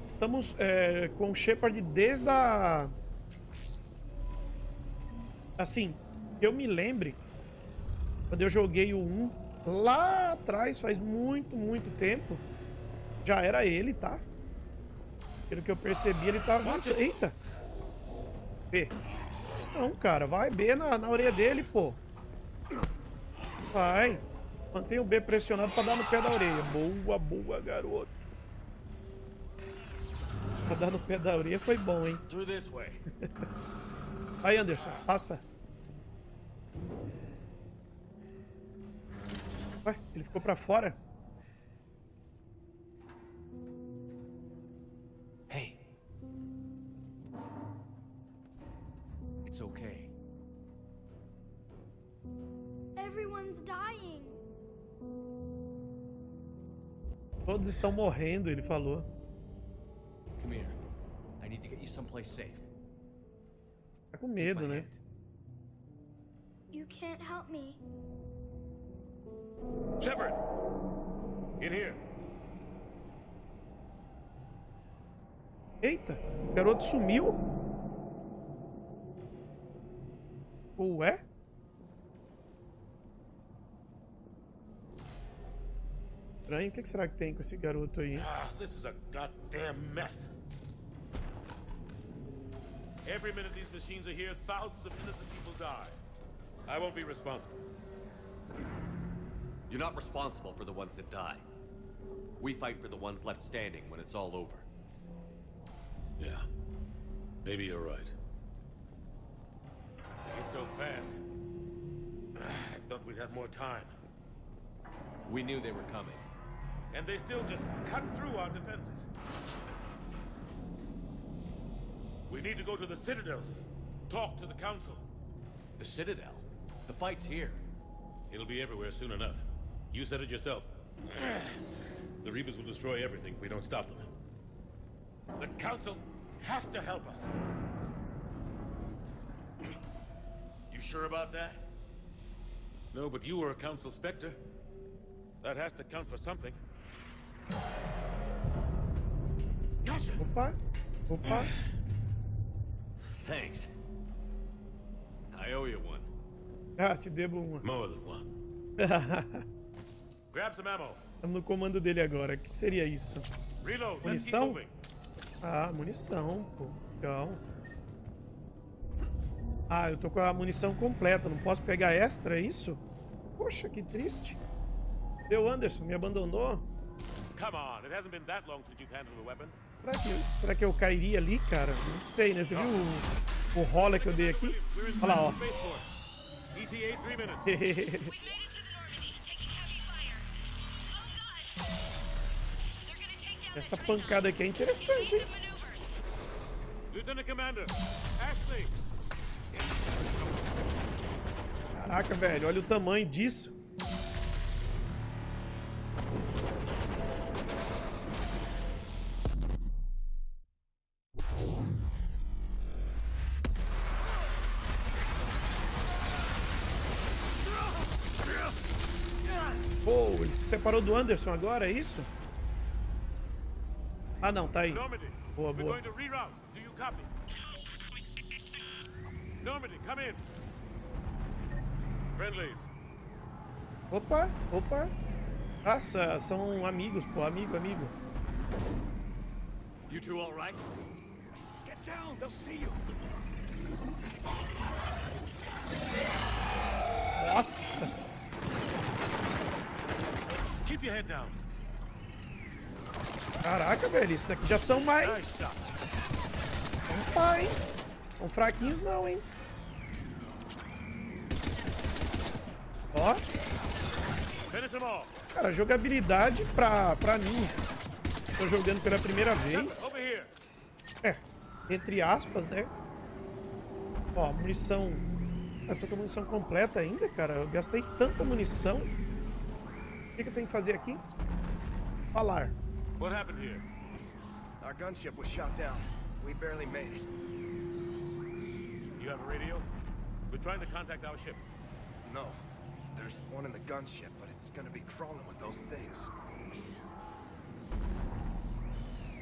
Estamos com o Shepard desde a... assim, eu me lembre quando eu joguei o 1 lá atrás, faz muito, muito tempo. Já era ele, tá? Pelo que eu percebi, ele tava... Eita! B. Não, cara, vai B na orelha dele, pô. Vai. Mantém o B pressionado pra dar no pé da orelha. Boa, boa, garoto. Pra dar no pé da orelha foi bom, hein? Vai, Anderson. Passa. Ué, ele ficou pra fora? Hey. It's okay. Everyone's dying. Todos estão morrendo, ele falou. Come here. I need to get you someplace safe. Tá com medo, né? You can't help me. Shepard! In here. Eita, o garoto sumiu. Ué? Estranho, o que será que tem com esse garoto aí? Ah, this is a goddamn mess. Every minute these machines are here, thousands of innocent people die. I won't be responsible. You're not responsible for the ones that die. We fight for the ones left standing when it's all over. Yeah. Maybe you're right. It's so fast. I thought we'd have more time. We knew they were coming. And they still just cut through our defenses. We need to go to the Citadel. Talk to the Council. The Citadel? The fight's here. It'll be everywhere soon enough. You said it yourself. The Reapers will destroy everything if we don't stop them. The Council has to help us. You sure about that? No, but you were a Council Spectre. That has to count for something. Gotcha. Opa, opa. Thanks. I owe you one. Ah, te devo uma. More than one. Grab some ammo. Estamos no comando dele agora. O que seria isso? Reload. Munição? Ah, munição, pô. Legal. Ah, eu tô com a munição completa. Não posso pegar extra, é isso? Poxa, que triste. Deu, Anderson, me abandonou. Come on, it hasn't been that long since you've handled a weapon. Será que eu cairia ali, cara? Não sei, né? Você viu o rola que eu dei aqui? Olha lá, ó. Essa pancada aqui é interessante, hein? Lieutenant Commander, Ashley. Caraca, velho, olha o tamanho disso. Pô, ele se separou do Anderson agora, é isso? Ah, não, tá aí. Boa, boa. Opa, opa. Ah, são amigos, pô, amigo. You two all right? Get down, they'll see you. Nossa. Keep your head down. Caraca, velho, esses aqui já são mais. Vamos lá, hein? São fraquinhos não, hein? Ó. Cara, jogabilidade pra mim. Tô jogando pela primeira vez. É, entre aspas, né? Ó, munição. Eu tô com a munição completa ainda, cara. Eu gastei tanta munição. O que eu tenho que fazer aqui? Falar. What happened here? Our gunship was shot down. We barely made it. You have a radio? We're trying to contact our ship. No. There's one in the gunship, but it's gonna be crawling with those things.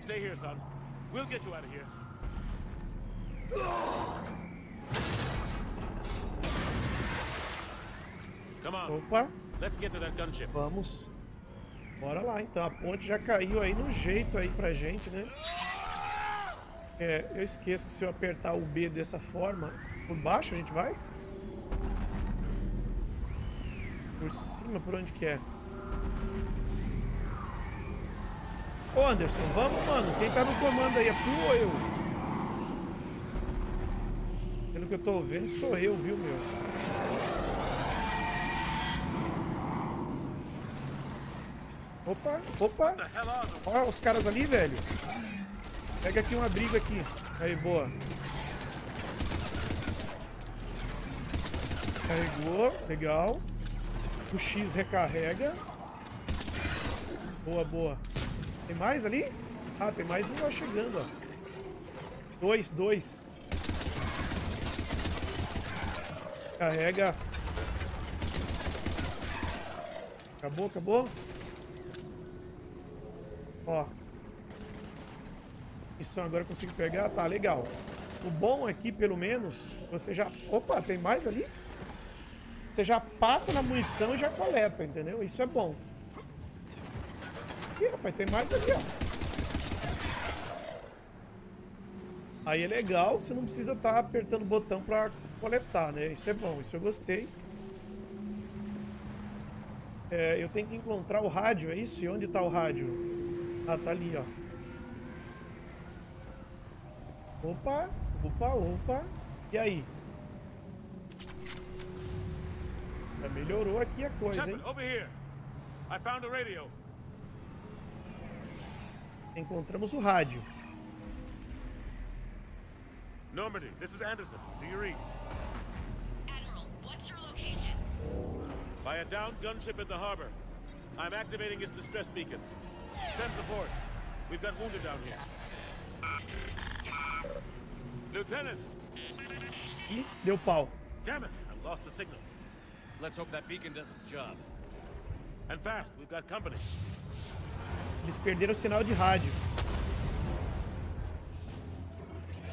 Stay here, son. We'll get you out of here. Come on. Opa. Let's get to that gunship. Vamos. Bora lá, então. A ponte já caiu aí no jeito aí pra gente, né? É, eu esqueço que se eu apertar o B dessa forma, por baixo a gente vai? Por cima, por onde que é? Ô, Anderson, vamos, mano. Quem tá no comando aí, é tu ou eu? Pelo que eu tô vendo, sou eu, viu, meu? Opa, opa. Olha os caras ali, velho. Pega aqui uma briga aqui. Aí, boa. Carregou, legal. O X recarrega. Boa, boa. Tem mais ali? Ah, tem mais um lá chegando, ó. Dois. Carrega. Acabou. Ó. Isso agora eu consigo pegar. Tá, legal. O bom aqui, pelo menos, você já... Opa, tem mais ali? Você já passa na munição e já coleta, entendeu? Isso é bom. Ih, rapaz, tem mais ali, ó. Aí é legal que você não precisa estar apertando o botão pra coletar, né? Isso é bom, isso eu gostei. É, eu tenho que encontrar o rádio, é isso? E onde tá o rádio? Ah, tá ali, ó. Opa. E aí? Já melhorou aqui a coisa, hein? Encontramos o rádio. Normandy, this is Anderson. Do you read? Admiral, what's your location? By a downed gunship in the harbor. I'm activating its distress beacon. Send support. We've got wounded down here. Lieutenant! Ih, deu pau. Damn it! I've lost the signal. Let's hope that beacon does its job. And fast, we've got company. Eles perderam o sinal de rádio.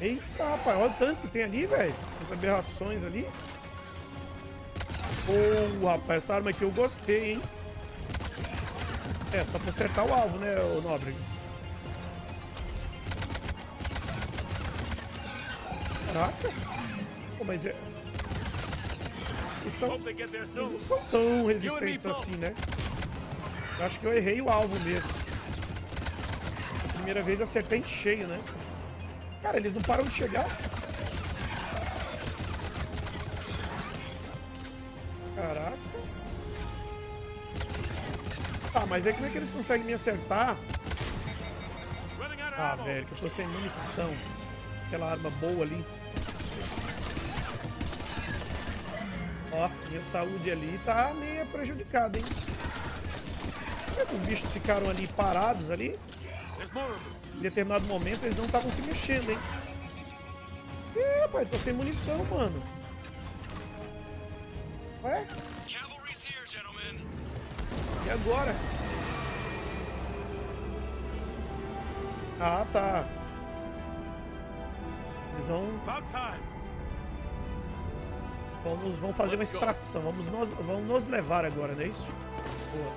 Eita, rapaz, olha o tanto que tem ali, velho. As aberrações ali. Oh, rapaz, essa arma aqui eu gostei, hein? É, só pra acertar o alvo, né, o nobre? Caraca. Pô, mas é... Eles não são tão resistentes assim, né? Eu acho que eu errei o alvo mesmo. Primeira vez eu acertei em cheio, né? Cara, eles não param de chegar. Caraca. Tá, mas aí como é que eles conseguem me acertar? Ah, velho, que eu tô sem munição. Aquela arma boa ali. Ó, minha saúde ali tá meio prejudicada, hein? Por que os bichos ficaram ali parados ali? Em determinado momento eles não estavam se mexendo, hein? Ih, rapaz, tô sem munição, mano. Ué? E agora? Ah, tá. Eles vão fazer uma extração. Vão nos levar agora, não é isso? Boa.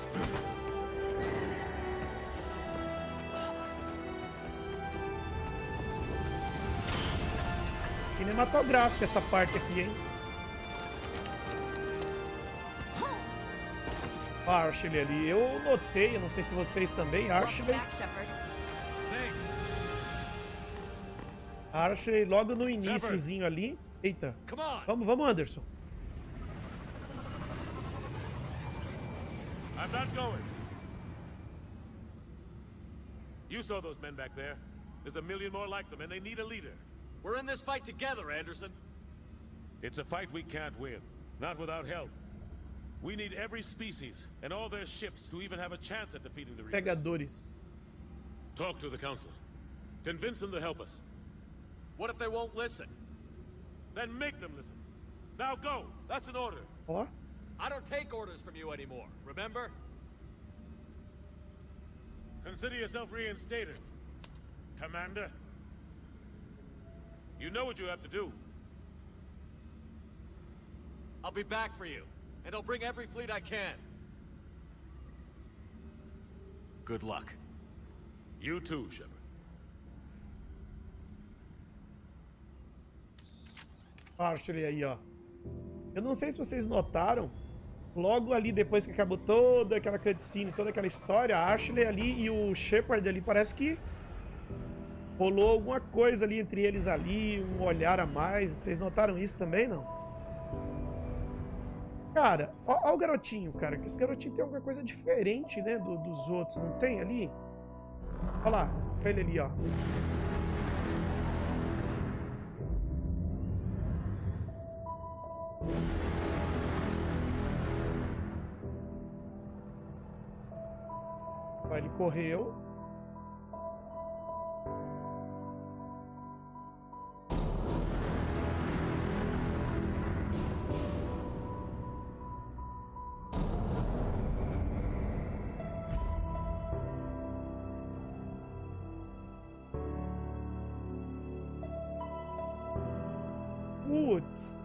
Cinematográfica essa parte aqui, hein? Ah, Ashley ali. Eu notei, eu não sei se vocês também, Ashley. Ashley logo no iniciozinho ali. Eita. Vamos, Anderson. I'm not going. You saw those men back there. There's a million more like them, and they need a leader. We're in this fight together, Anderson. It's a fight we can't win. Not without help. We need every species and all their ships to even have a chance at defeating the Reapers. Pegadores. Talk to the Council. Convince them to help us. What if they won't listen? Then make them listen. Now go. That's an order. Ó. I don't take orders from you anymore, remember? Consider yourself reinstated, Commander. You know what you have to do. I'll be back for you, and I'll bring every fleet I can. Good luck. You too, Shepard. Ashley aí, ó. Eu não sei se vocês notaram, Logo ali, depois que acabou toda aquela cutscene, toda aquela história, a Ashley ali e o Shepard ali, parece que rolou alguma coisa ali entre eles ali, um olhar a mais. Vocês notaram isso também, não? Cara, ó o garotinho, cara, que esse garotinho tem alguma coisa diferente, né, dos outros, não tem ali? Olha lá, ele ali, ó. Ele correu. Putz.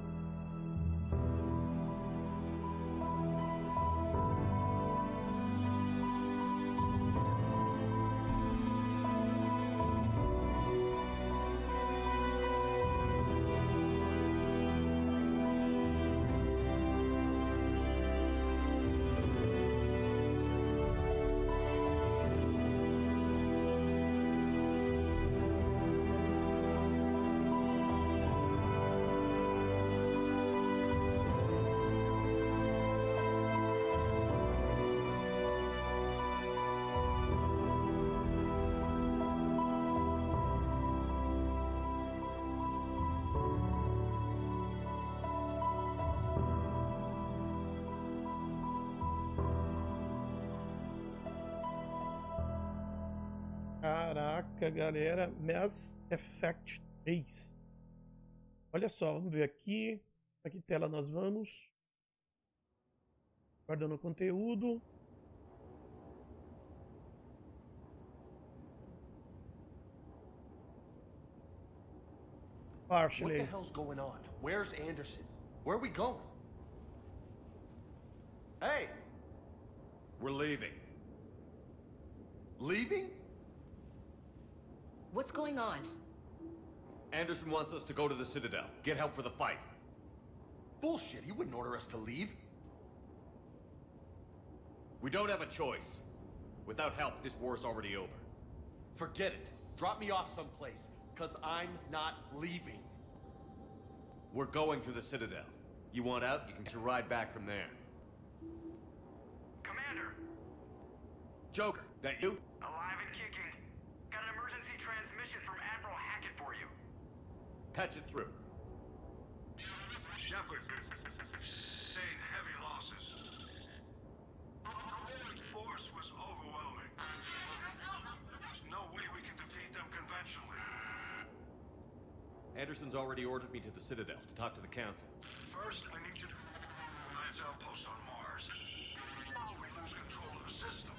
Caraca, galera, Mass Effect 3. Olha só, vamos ver aqui. Para que tela nós vamos? Guardando o conteúdo. Partially. What the hell's going on? Where's Anderson? Where are we going? Hey! We're leaving. Leaving? What's going on? Anderson wants us to go to the Citadel. Get help for the fight. Bullshit, he wouldn't order us to leave. We don't have a choice. Without help, this war's already over. Forget it. Drop me off someplace, cause I'm not leaving. We're going to the Citadel. You want out, you can ride back from there. Commander! Joker, that you? Alive and kicking. Got an emergency transmission from Admiral Hackett for you. Patch it through. Shepard, saying heavy losses. The force was overwhelming. There's no way we can defeat them conventionally. Anderson's already ordered me to the Citadel to talk to the Council. First, I need you to Alliance outpost on Mars. We lose control of the system.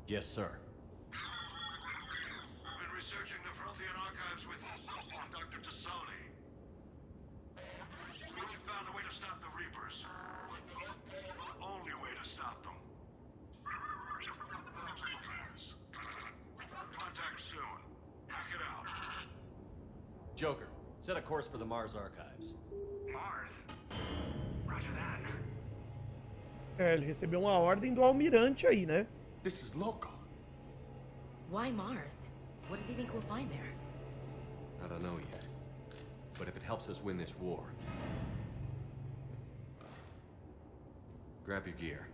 Yes, sir. I've been researching the Prothean archives with Dr. Tassoni. We found a way to stop the Reapers. The only way to stop them. Contact soon. Hack it out. Joker, set a course for the Mars archives. Mars? Roger that. É, ele recebeu uma ordem do almirante aí, né? This is local. Why Mars? What does he think we'll find there? I don't know yet. But if it helps us win this war... Grab your gear.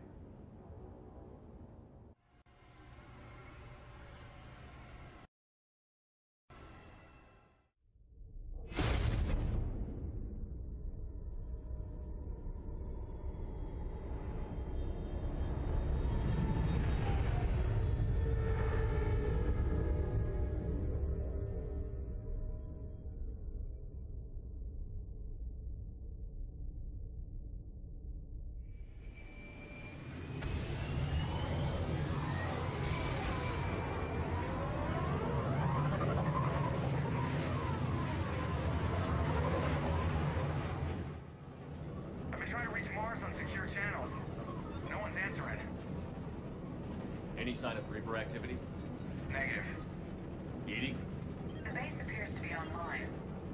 Any sign of Reaper activity? Negative. Edie? The base appears to be online.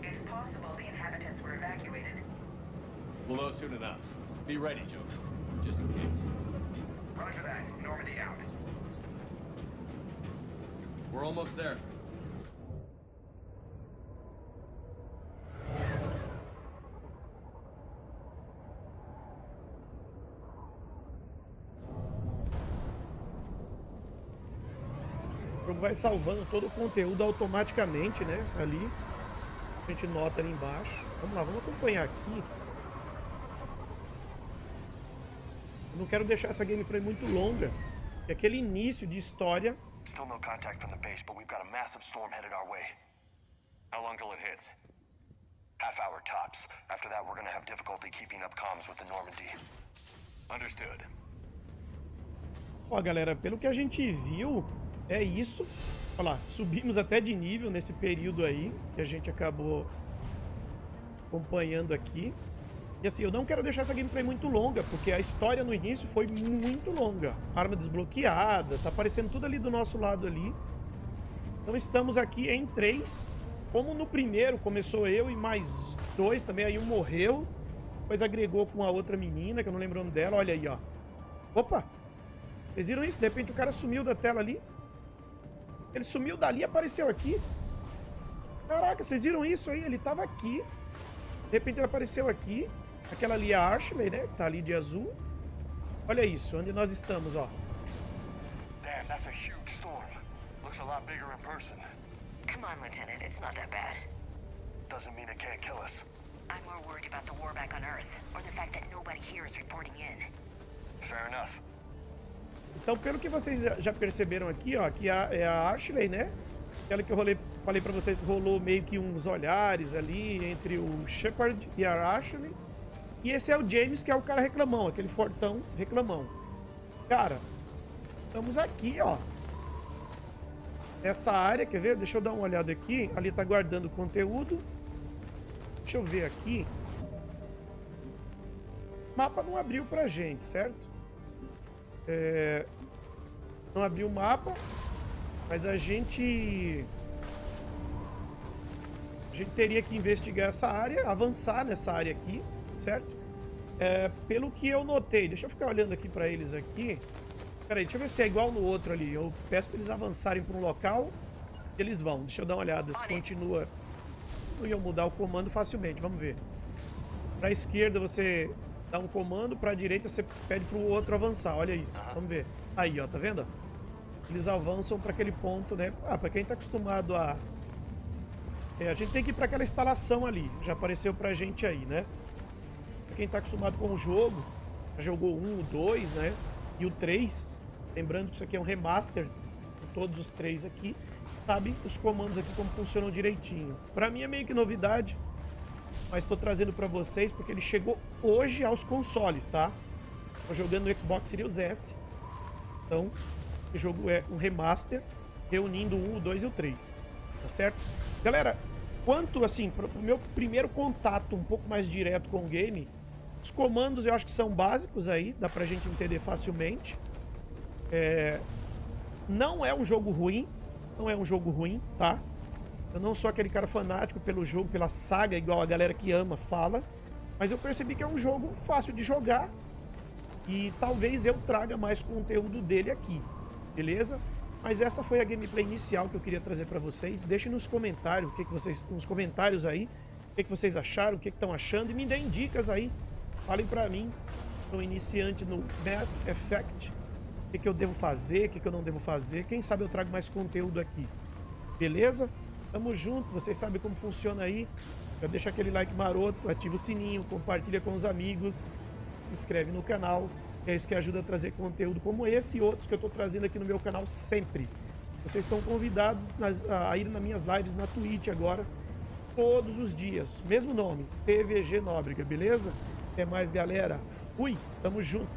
It's possible the inhabitants were evacuated. We'll know soon enough. Be ready, Joker. Just in case. Roger that. Normandy out. We're almost there. O jogo vai salvando todo o conteúdo automaticamente, né? Ali. A gente nota ali embaixo. Vamos lá, vamos acompanhar aqui. Eu não quero deixar essa gameplay muito longa. É aquele início de história. Still no contact from the base, but we've got a massive storm headed our way. How long till it hits? Half hour tops. After that, we're gonna have difficulty keeping up comms with the Normandy. Understood. Ó, galera, pelo que a gente viu, é isso. Olha lá, subimos até de nível nesse período aí, que a gente acabou acompanhando aqui. E assim, eu não quero deixar essa gameplay muito longa, porque a história no início foi muito longa. Arma desbloqueada, tá aparecendo tudo ali do nosso lado ali. Então estamos aqui em 3. Como no primeiro começou eu e mais 2 também, aí um morreu. Depois agregou com a outra menina, que eu não lembro o nome dela, olha aí, ó. Opa! Vocês viram isso? De repente o cara sumiu da tela ali. Ele sumiu dali e apareceu aqui. Caraca, vocês viram isso aí? Ele tava aqui. De repente ele apareceu aqui. Aquela ali é a Ashley, né? Que tá ali de azul. Olha isso, onde nós estamos, ó. Damn, that's a huge storm. Looks a lot bigger in person. Come on, Lieutenant. It's not that bad. Doesn't mean it can't kill us. I'm more worried about the war back on Earth, or the fact that nobody here is reporting in. Fair enough. Então, pelo que vocês já perceberam aqui, ó, que é a Ashley, né? Aquela que eu falei pra vocês, rolou meio que uns olhares ali entre o Shepard e a Ashley. E esse é o James, que é o cara reclamão, aquele fortão reclamão. Cara, estamos aqui, ó. Essa área, quer ver? Deixa eu dar uma olhada aqui. Ali tá guardando conteúdo. Deixa eu ver aqui. O mapa não abriu pra gente, certo? Não abriu o mapa, mas a gente teria que investigar essa área, avançar nessa área aqui, certo? Pelo que eu notei, deixa eu ficar olhando aqui pra eles aqui. Peraí, deixa eu ver se é igual no outro ali. Eu peço pra eles avançarem pra um local, eles vão. Deixa eu dar uma olhada se continua. Não iam mudar o comando facilmente, vamos ver. Pra esquerda você dá um comando, pra direita você pede pro outro avançar, olha isso, vamos ver. Aí, ó, tá vendo? Eles avançam pra aquele ponto, né? Ah, pra quem tá acostumado a... a gente tem que ir pra aquela instalação ali, já apareceu pra gente aí, né? Pra quem tá acostumado com o jogo, já jogou o 1, o 2, né? E o 3, lembrando que isso aqui é um remaster, de todos os 3 aqui, sabe os comandos aqui como funcionam direitinho. Pra mim é meio que novidade, mas tô trazendo pra vocês porque ele chegou hoje aos consoles, tá? Tô jogando no Xbox Series S, então o jogo é um remaster, reunindo o 1, o 2 e o 3, tá certo? Galera, quanto assim, pro meu primeiro contato um pouco mais direto com o game, os comandos eu acho que são básicos aí, dá pra gente entender facilmente. Não é um jogo ruim, não é um jogo ruim, tá? Eu não sou aquele cara fanático pelo jogo, pela saga, igual a galera que ama fala, mas eu percebi que é um jogo fácil de jogar e talvez eu traga mais conteúdo dele aqui, beleza? Mas essa foi a gameplay inicial que eu queria trazer pra vocês. Deixem nos comentários nos comentários aí o que vocês acharam, o que estão achando e me deem dicas aí. Falem pra mim, sou iniciante no Mass Effect, o que eu devo fazer, o que eu não devo fazer. Quem sabe eu trago mais conteúdo aqui, beleza? Tamo junto, vocês sabem como funciona aí. Já deixa aquele like maroto, ativa o sininho, compartilha com os amigos, se inscreve no canal. É isso que ajuda a trazer conteúdo como esse e outros que eu tô trazendo aqui no meu canal sempre. Vocês estão convidados a ir nas minhas lives na Twitch agora, todos os dias. Mesmo nome, TVG Nóbrega, beleza? Até mais, galera. Fui, tamo junto.